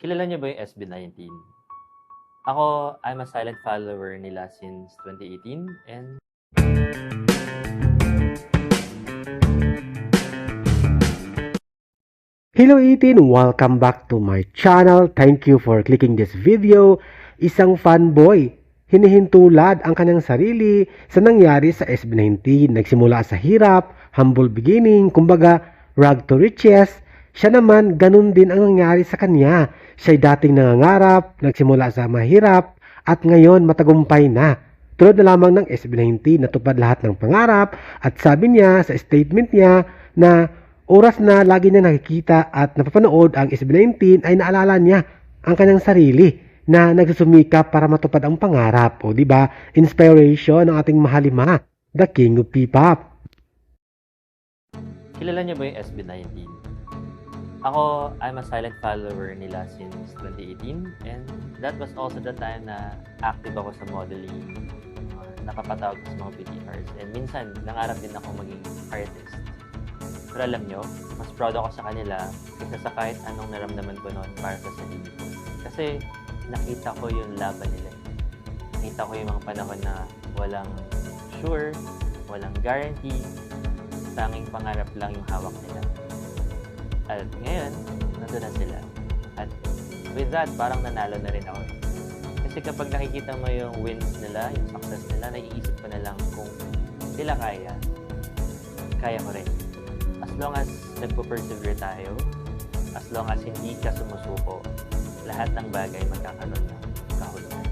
Kilala niyo ba yung SB19? Ako, I'm a silent follower nila since 2018 and Hello 18! Welcome back to my channel. Thank you for clicking this video. Isang fanboy, hinihintulad ang kanyang sarili sa nangyari sa SB19. Nagsimula sa hirap, humble beginning, kumbaga rag to riches. Siya naman, ganun din ang nangyari sa kanya. Siya'y dating nangangarap, nagsimula sa mahirap, at ngayon matagumpay na. Tulad na lamang ng SB19, natupad lahat ng pangarap, at sabi niya sa statement niya na oras na lagi niya nakikita at napapanood ang SB19 ay naalala niya ang kanyang sarili na nagsusumikap para matupad ang pangarap. O di ba? Inspiration ng ating mahalima, the King of P-pop. kilala niyo ba yung SB19? Ako, I'm a silent follower nila since 2018 and that was also the time na active ako sa modeling, napapatawag ko sa mga PTRs and minsan nangarap din ako maging artist. Pero alam nyo, mas proud ako sa kanila kaysa sa kahit anong naramdaman ko noon para sa sarili ko. Kasi nakita ko yung laban nila. Nakita ko yung mga panahon na walang sure, walang guarantee, tanging pangarap lang yung hawak nila. At ngayon, nandun na sila. At with that, parang nanalo na rin ako. Kasi kapag nakikita mo yung wins nila, yung success nila, naiisip ko na lang kung sila kaya ko rin. As long as nagpo-persevere tayo, as long as hindi ka sumusuko, lahat ng bagay magkakaroon ng kahulugan.